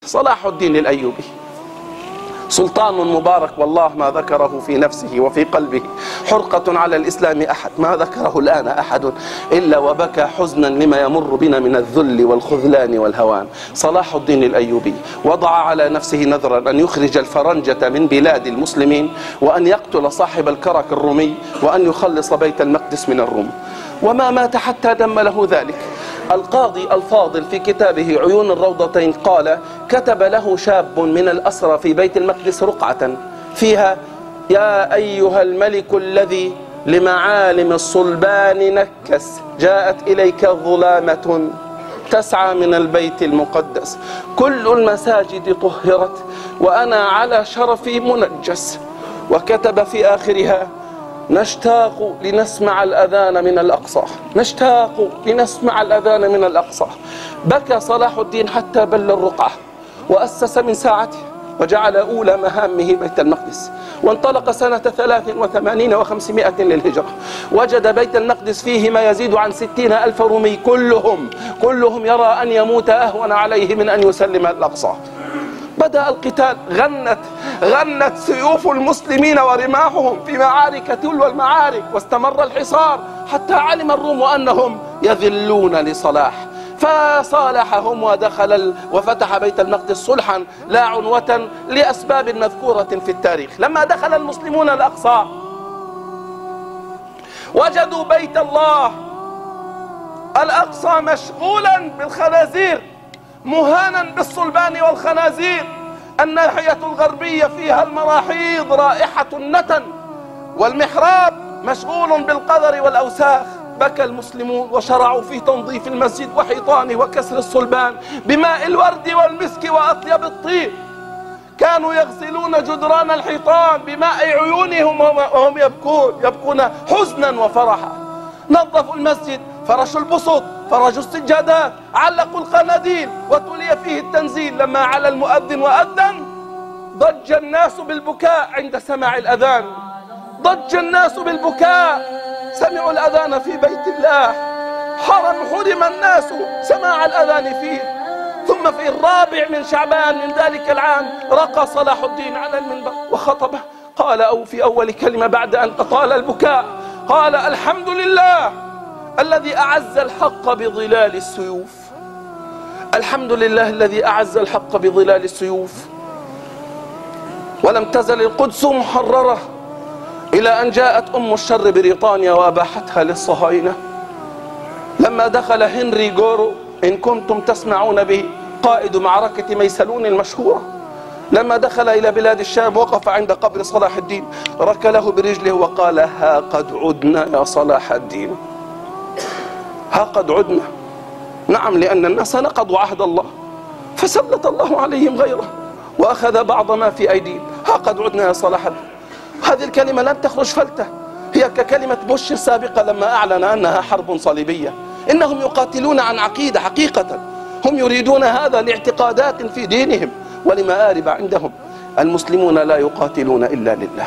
صلاح الدين الأيوبي سلطان مبارك، والله ما ذكره في نفسه وفي قلبه حرقة على الإسلام أحد، ما ذكره الآن أحد إلا وبكى حزنا لما يمر بنا من الذل والخذلان والهوان. صلاح الدين الأيوبي وضع على نفسه نذرا أن يخرج الفرنجة من بلاد المسلمين، وأن يقتل صاحب الكرك الرومي، وأن يخلص بيت المقدس من الروم، وما مات حتى دم له ذلك. القاضي الفاضل في كتابه عيون الروضتين قال: كتب له شاب من الأسرى في بيت المقدس رقعة فيها: يا أيها الملك الذي لمعالم الصلبان نكس، جاءت إليك ظلامة تسعى من البيت المقدس، كل المساجد طهرت وأنا على شرفي منجس. وكتب في آخرها: نشتاق لنسمع الأذان من الأقصى، نشتاق لنسمع الأذان من الأقصى. بكى صلاح الدين حتى بل الرقعة، وأسس من ساعته وجعل أولى مهامه بيت المقدس، وانطلق سنة 83 و500 للهجرة. وجد بيت المقدس فيه ما يزيد عن 60,000 رومي، كلهم يرى أن يموت أهون عليه من أن يسلم الأقصى. بدأ القتال، غنت سيوف المسلمين ورماحهم في معارك تلو المعارك، واستمر الحصار حتى علم الروم أنهم يذلون لصلاح، فصالحهم ودخل وفتح بيت المقدس صلحا لا عنوة لأسباب مذكورة في التاريخ. لما دخل المسلمون الأقصى وجدوا بيت الله الأقصى مشغولا بالخنازير، مهانا بالصلبان والخنازير. الناحية الغربية فيها المراحيض رائحة النتن، والمحراب مشغول بالقذر والأوساخ. بكى المسلمون وشرعوا في تنظيف المسجد وحيطانه وكسر الصلبان بماء الورد والمسك وأطيب الطيب. كانوا يغسلون جدران الحيطان بماء عيونهم وهم يبكون حزنا وفرحا. نظفوا المسجد، فرشوا البسط، فرجوا السجادات، علقوا القناديل، وتلي فيه التنزيل. لما على المؤذن وأذن ضج الناس بالبكاء عند سماع الأذان، ضج الناس بالبكاء، سمعوا الأذان في بيت الله، حرم الناس سماع الأذان فيه. ثم في الرابع من شعبان من ذلك العام رقى صلاح الدين على المنبر وخطبه، قال أو في أول كلمة بعد أن أطال البكاء، قال: الحمد لله الذي أعز الحق بظلال السيوف، الحمد لله الذي أعز الحق بظلال السيوف. ولم تزل القدس محررة إلى أن جاءت أم الشر بريطانيا وأباحتها للصهاينة. لما دخل هنري غورو، إن كنتم تسمعون به، قائد معركة ميسلون المشهورة، لما دخل إلى بلاد الشام وقف عند قبر صلاح الدين، ركله برجله وقال: ها قد عدنا يا صلاح الدين، ها قد عدنا. نعم، لأن الناس نقضوا عهد الله فسلط الله عليهم غيره وأخذ بعض ما في أيديهم. ها قد عدنا يا صلاح الدين. هذه الكلمة لم تخرج فلتة، هي ككلمة بوش السابقة لما أعلن أنها حرب صليبية. إنهم يقاتلون عن عقيدة حقيقة، هم يريدون هذا لاعتقادات في دينهم ولمآرب عندهم. المسلمون لا يقاتلون إلا لله.